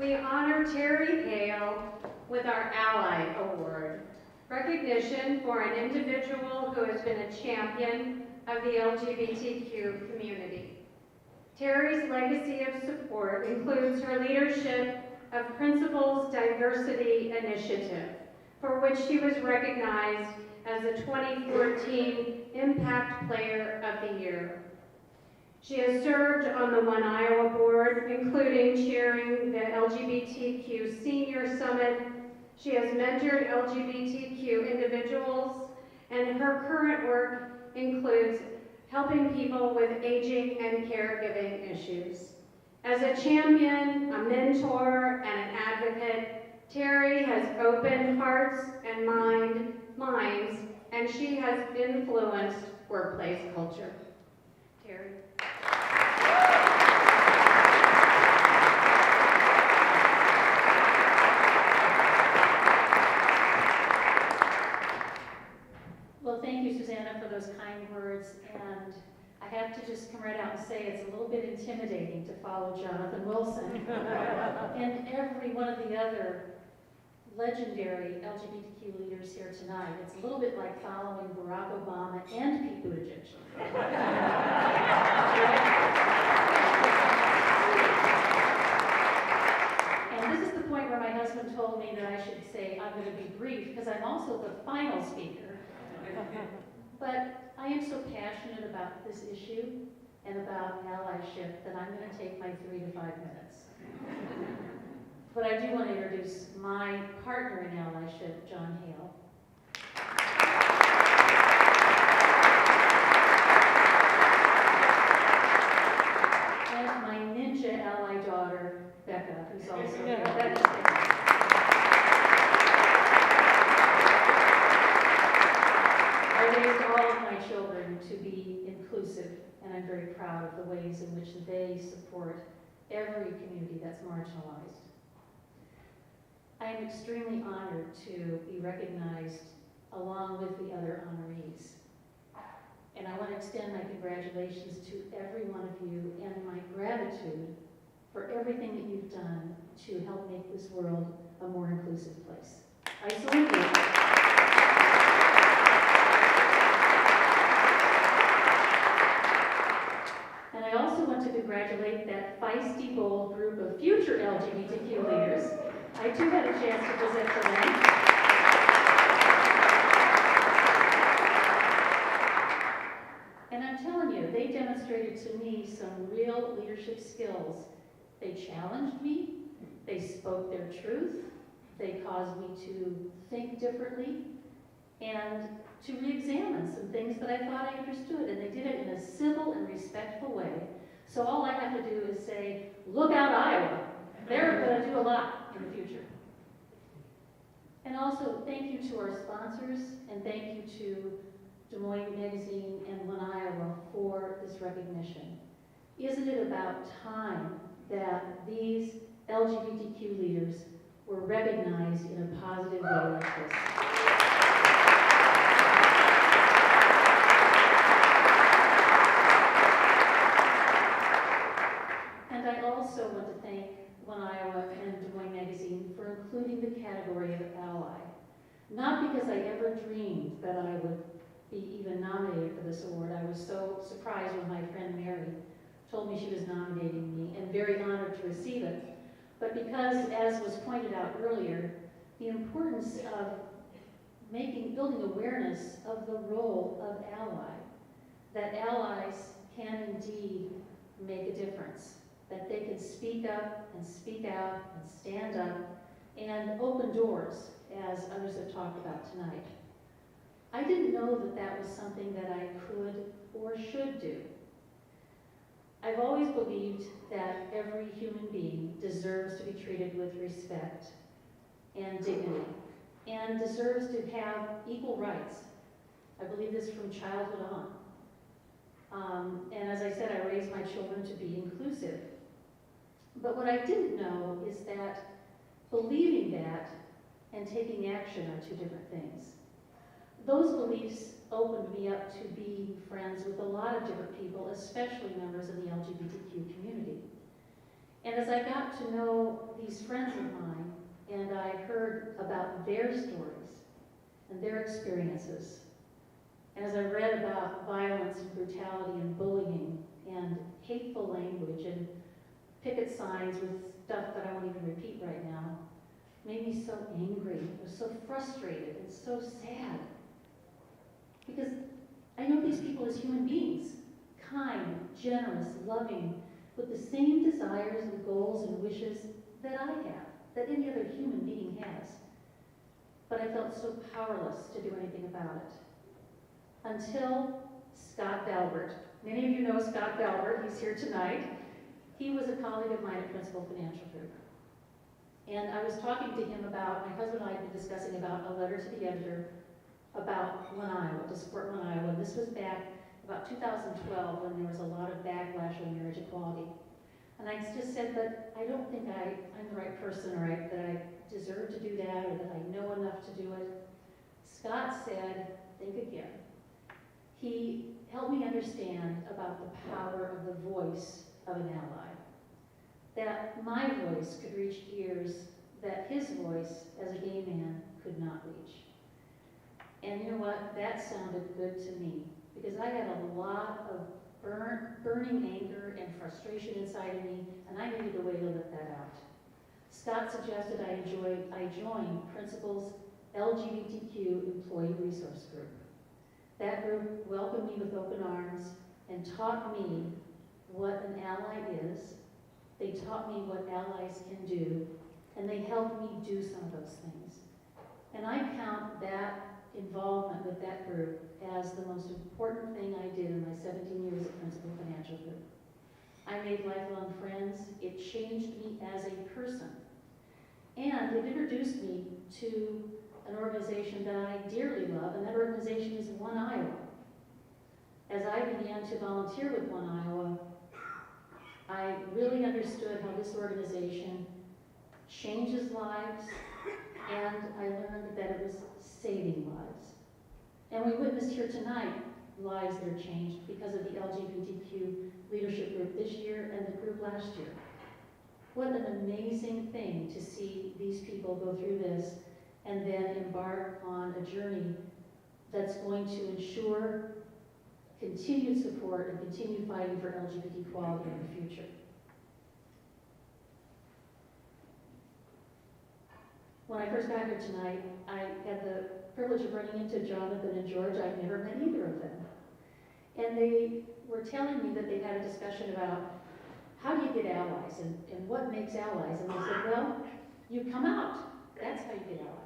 we honor Terri Hale with our Ally Award, recognition for an individual who has been a champion of the LGBTQ community. Terri's legacy of support includes her leadership of Principal's Diversity Initiative, for which she was recognized as the 2014 Impact Player of the Year. She has served on the One Iowa Board, including chairing the LGBTQ Senior Summit. She has mentored LGBTQ individuals, and her current work includes helping people with aging and caregiving issues. As a champion, a mentor, and an advocate, Terri has opened hearts and minds, and she has influenced workplace culture. Terri. Well, thank you, Susanna, for those kind words, and I have to just come right out and say it's a little bit intimidating to follow Jonathan Wilson and every one of the other legendary LGBTQ leaders here tonight. It's a little bit like following Barack Obama and Pete Buttigieg. And this is the point where my husband told me that I should say I'm going to be brief because I'm also the final speaker. But I am so passionate about this issue and about allyship that I'm going to take my 3 to 5 minutes. But I do want to introduce my partner in allyship, John Hale. And my ninja ally daughter, Becca, who's also here. I raised all of my children to be inclusive, and I'm very proud of the ways in which they support every community that's marginalized. I am extremely honored to be recognized along with the other honorees. And I want to extend my congratulations to every one of you and my gratitude for everything that you've done to help make this world a more inclusive place. I salute you. And I also want to congratulate that feisty, bold group of future LGBTQ leaders. I too had a chance to present to them. And I'm telling you, they demonstrated to me some real leadership skills. They challenged me, they spoke their truth, they caused me to think differently, and to re-examine some things that I thought I understood, and they did it in a civil and respectful way. So all I have to do is say, look out, Iowa. They're going to do a lot in the future. And also, thank you to our sponsors, and thank you to Des Moines Magazine and One Iowa for this recognition. Isn't it about time that these LGBTQ leaders were recognized in a positive way like this? And I also want to thank One Iowa and Des Moines Magazine for including the category of ally. Not because I ever dreamed that I would be even nominated for this award. I was so surprised when my friend Mary told me she was nominating me, and very honored to receive it. But because, as was pointed out earlier, the importance of building awareness of the role of ally, that allies can indeed make a difference, that they can speak up and speak out and stand up and open doors, as others have talked about tonight. I didn't know that that was something that I could or should do. I've always believed that every human being deserves to be treated with respect and dignity, and deserves to have equal rights. I believe this from childhood on. And as I said, I raised my children to be inclusive. But what I didn't know is that believing that and taking action are two different things. Those beliefs opened me up to be friends with a lot of different people, especially members of the LGBTQ community. And as I got to know these friends of mine, and I heard about their stories and their experiences, and as I read about violence and brutality and bullying and hateful language and picket signs with stuff that I won't even repeat right now, made me so angry. I was so frustrated and so sad. Because I know these people as human beings, kind, generous, loving, with the same desires and goals and wishes that I have, that any other human being has. But I felt so powerless to do anything about it. Until Scott Dalbert. Many of you know Scott Dalbert, he's here tonight. He was a colleague of mine at Principal Financial Group. And I was talking to him about, my husband and I had been discussing about a letter to the editor about One Iowa, to support One Iowa. This was back about 2012 when there was a lot of backlash on marriage equality. And I just said that I don't think I'm the right person, or that I deserve to do that, or that I know enough to do it. Scott said, think again. He helped me understand about the power of the voice of an ally. That my voice could reach ears that his voice as a gay man could not reach. And you know what? That sounded good to me, because I had a lot of burning anger and frustration inside of me, and I needed a way to let that out. Scott suggested I join Principal's LGBTQ Employee Resource Group. That group welcomed me with open arms and taught me what an ally is. They taught me what allies can do, and they helped me do some of those things. And I count that involvement with that group as the most important thing I did in my 17 years at Principal Financial Group. I made lifelong friends. It changed me as a person. And it introduced me to an organization that I dearly love, and that organization is One Iowa. As I began to volunteer with One Iowa, I really understood how this organization changes lives, and I learned that it was saving lives. And we witnessed here tonight lives that are changed because of the LGBTQ leadership group this year and the group last year. What an amazing thing to see these people go through this and then embark on a journey that's going to ensure continued support and continued fighting for LGBT equality in the future. When I first got here tonight, I had the privilege of running into Jonathan and George. I'd never met either of them. And they were telling me that they had a discussion about how do you get allies and what makes allies. And they said, well, you come out. That's how you get allies.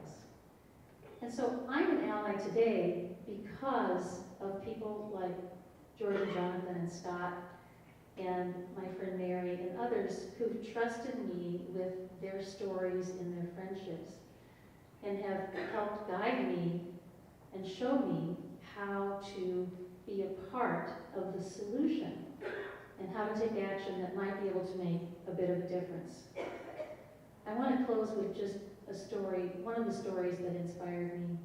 And so I'm an ally today because of people like George and Jonathan and Scott and my friend Mary and others who've trusted me with their stories and their friendships and have helped guide me and show me how to be a part of the solution and how to take action that might be able to make a bit of a difference. I want to close with just a story, one of the stories that inspired me.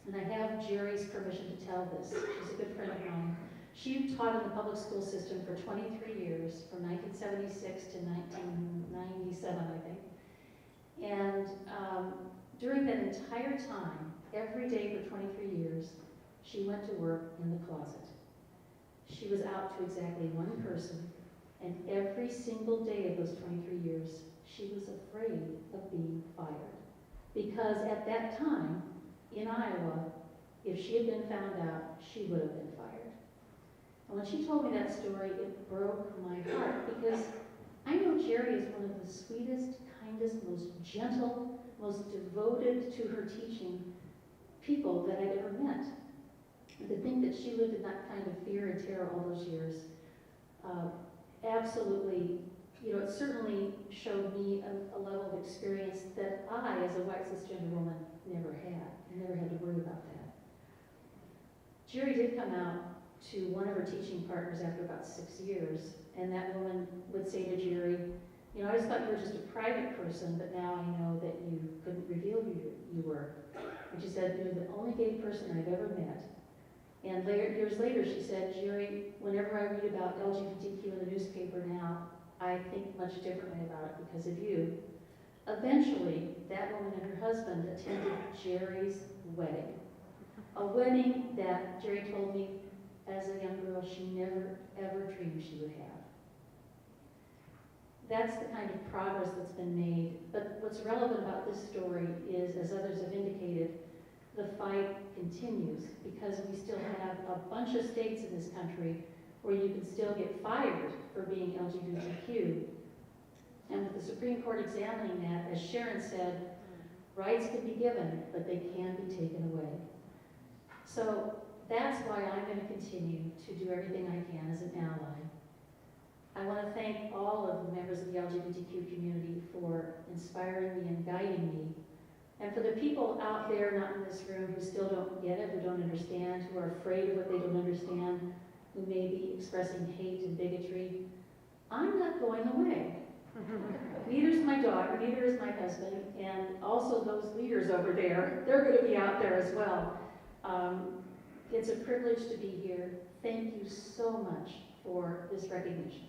And I have Jerry's permission to tell this. She's a good friend of mine. She taught in the public school system for 23 years, from 1976 to 1997, I think. And during that entire time, every day for 23 years, she went to work in the closet. She was out to exactly one person, and every single day of those 23 years, she was afraid of being fired. Because at that time, in Iowa, if she had been found out, she would have been fired. And when she told me that story, it broke my heart, because I know Jerry is one of the sweetest, kindest, most gentle, most devoted to her teaching people that I've ever met. And to think that she lived in that kind of fear and terror all those years, absolutely, it certainly showed me a level of experience that I, as a white cisgender woman, never had. I never had to worry about that. Jerry did come out to one of her teaching partners after about 6 years, and that woman would say to Jerry, I just thought you were just a private person, but now I know that you couldn't reveal who you were. And she said, you're the only gay person I've ever met. And years later, she said, Jerry, whenever I read about LGBTQ in the newspaper now, I think much differently about it because of you. Eventually, that woman and her husband attended Jerry's wedding. A wedding that Jerry told me as a young girl she never ever dreamed she would have. That's the kind of progress that's been made. But what's relevant about this story is, as others have indicated, the fight continues because we still have a bunch of states in this country where you can still get fired for being LGBTQ. And with the Supreme Court examining that, as Sharon said, rights can be given, but they can be taken away. So that's why I'm going to continue to do everything I can as an ally. I want to thank all of the members of the LGBTQ community for inspiring me and guiding me. And for the people out there not in this room who still don't get it, who don't understand, who are afraid of what they don't understand, who may be expressing hate and bigotry, I'm not going away. Neither is my daughter, neither is my husband, and also those leaders over there, they're going to be out there as well. It's a privilege to be here. Thank you so much for this recognition.